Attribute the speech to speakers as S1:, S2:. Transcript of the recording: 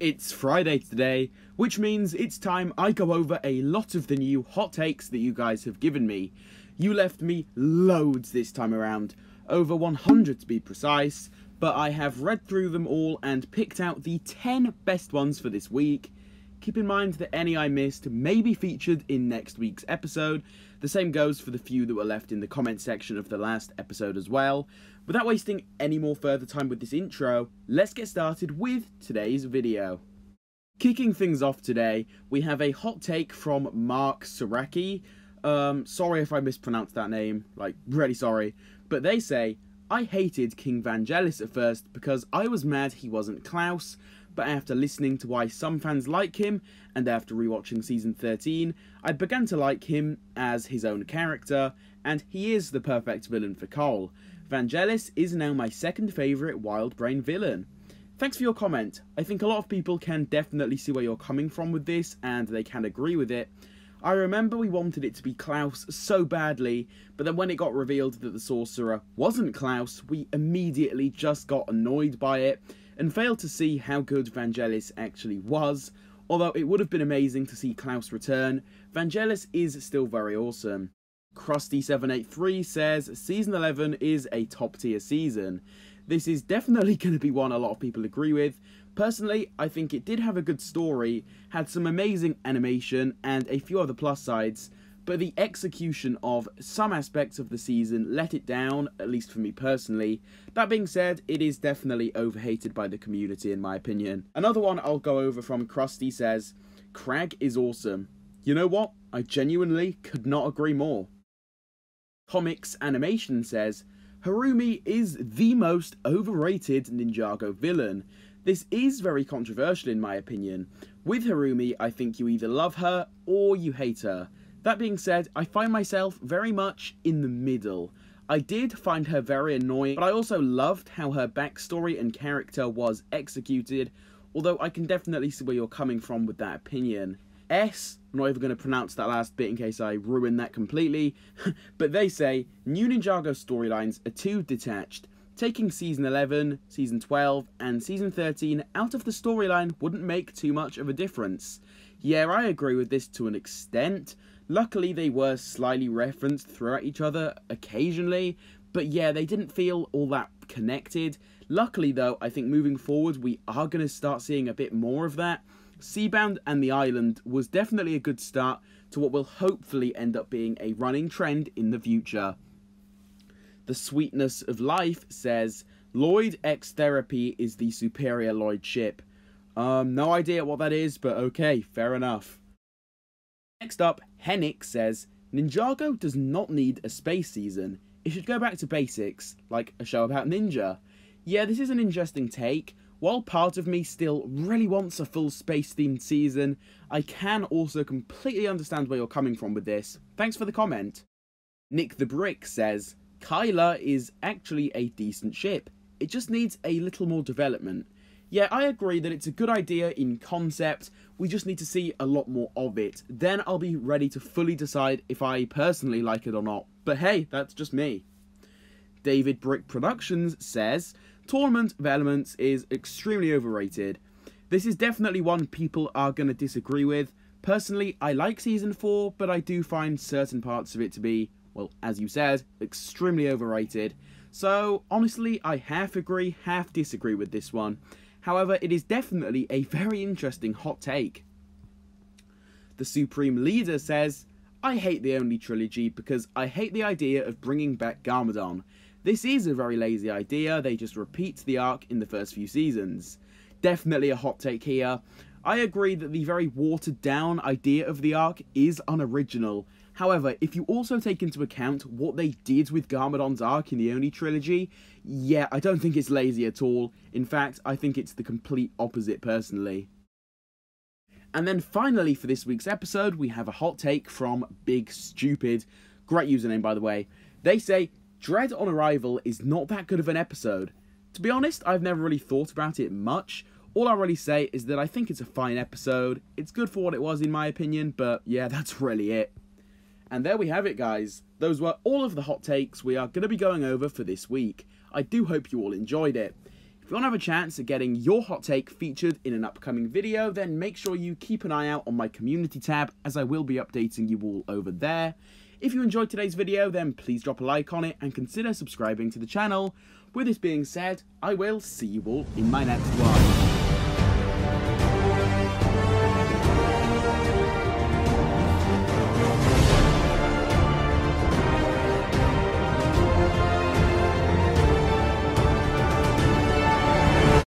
S1: It's Friday today, which means it's time I go over a lot of the new hot takes that you guys have given me. You left me loads this time around, over 100 to be precise, but I have read through them all and picked out the 10 best ones for this week. Keep in mind that any I missed may be featured in next week's episode. The same goes for the few that were left in the comment section of the last episode as well. Without wasting any more further time with this intro, let's get started with today's video. Kicking things off today, we have a hot take from Mark Saraki. Sorry if I mispronounced that name, really sorry. But they say, I hated King Vangelis at first because I was mad he wasn't Klaus, but after listening to why some fans like him, and after rewatching season 13, I began to like him as his own character, and he is the perfect villain for Cole. Vangelis is now my second favourite Wild Brain villain. Thanks for your comment. I think a lot of people can definitely see where you're coming from with this, and they can agree with it. I remember we wanted it to be Klaus so badly, but then when it got revealed that the sorcerer wasn't Klaus, we immediately just got annoyed by it, and failed to see how good Vangelis actually was. Although it would have been amazing to see Klaus return, Vangelis is still very awesome. Krusty783 says, Season 11 is a top tier season. This is definitely going to be one a lot of people agree with. Personally, I think it did have a good story, had some amazing animation and a few other plus sides, but the execution of some aspects of the season let it down, at least for me personally. That being said, it is definitely overhated by the community in my opinion. Another one I'll go over from Krusty says, Crag is awesome. You know what? I genuinely could not agree more. Comics Animation says, Harumi is the most overrated Ninjago villain. This is very controversial in my opinion. With Harumi, I think you either love her or you hate her. That being said, I find myself very much in the middle. I did find her very annoying, but I also loved how her backstory and character was executed, although I can definitely see where you're coming from with that opinion. I'm not even going to pronounce that last bit in case I ruin that completely, but they say, new Ninjago storylines are too detached. Taking Season 11, Season 12, and Season 13 out of the storyline wouldn't make too much of a difference. Yeah, I agree with this to an extent. Luckily, they were slightly referenced throughout each other occasionally, but yeah, they didn't feel all that connected. Luckily though, I think moving forward, we are going to start seeing a bit more of that. Seabound and the Island was definitely a good start to what will hopefully end up being a running trend in the future. The Sweetness of Life says, Lloyd X Therapy is the superior Lloyd ship. No idea what that is, but okay, fair enough. Next up, Hennick says, Ninjago does not need a space season. It should go back to basics, like a show about ninja. Yeah, this is an interesting take. While part of me still really wants a full space-themed season, I can also completely understand where you're coming from with this. Thanks for the comment. Nick the Brick says, Kyla is actually a decent ship. It just needs a little more development. Yeah, I agree that it's a good idea in concept, we just need to see a lot more of it. Then I'll be ready to fully decide if I personally like it or not. But hey, that's just me. David Brick Productions says, Tournament of Elements is extremely overrated. This is definitely one people are going to disagree with. Personally, I like Season 4, but I do find certain parts of it to be, well, as you said, extremely overrated. So, honestly, I half agree, half disagree with this one. However, it is definitely a very interesting hot take. The Supreme Leader says, I hate the Only trilogy because I hate the idea of bringing back Garmadon. This is a very lazy idea, they just repeat the arc in the first few seasons. Definitely a hot take here. I agree that the very watered down idea of the arc is unoriginal. However, if you also take into account what they did with Garmadon's arc in the Oni trilogy, yeah, I don't think it's lazy at all. In fact, I think it's the complete opposite personally. And then finally for this week's episode, we have a hot take from Big Stupid. Great username, by the way. They say, Dread on Arrival is not that good of an episode. To be honest, I've never really thought about it much. All I'll really say is that I think it's a fine episode. It's good for what it was in my opinion, but yeah, that's really it. And there we have it, guys. Those were all of the hot takes we are going to be going over for this week. I do hope you all enjoyed it. If If you want to have a chance at getting your hot take featured in an upcoming video, then make sure you keep an eye out on my community tab, as I will be updating you all over there. If you enjoyed today's video, then please drop a like on it and consider subscribing to the channel. With this being said, I will see you all in my next one.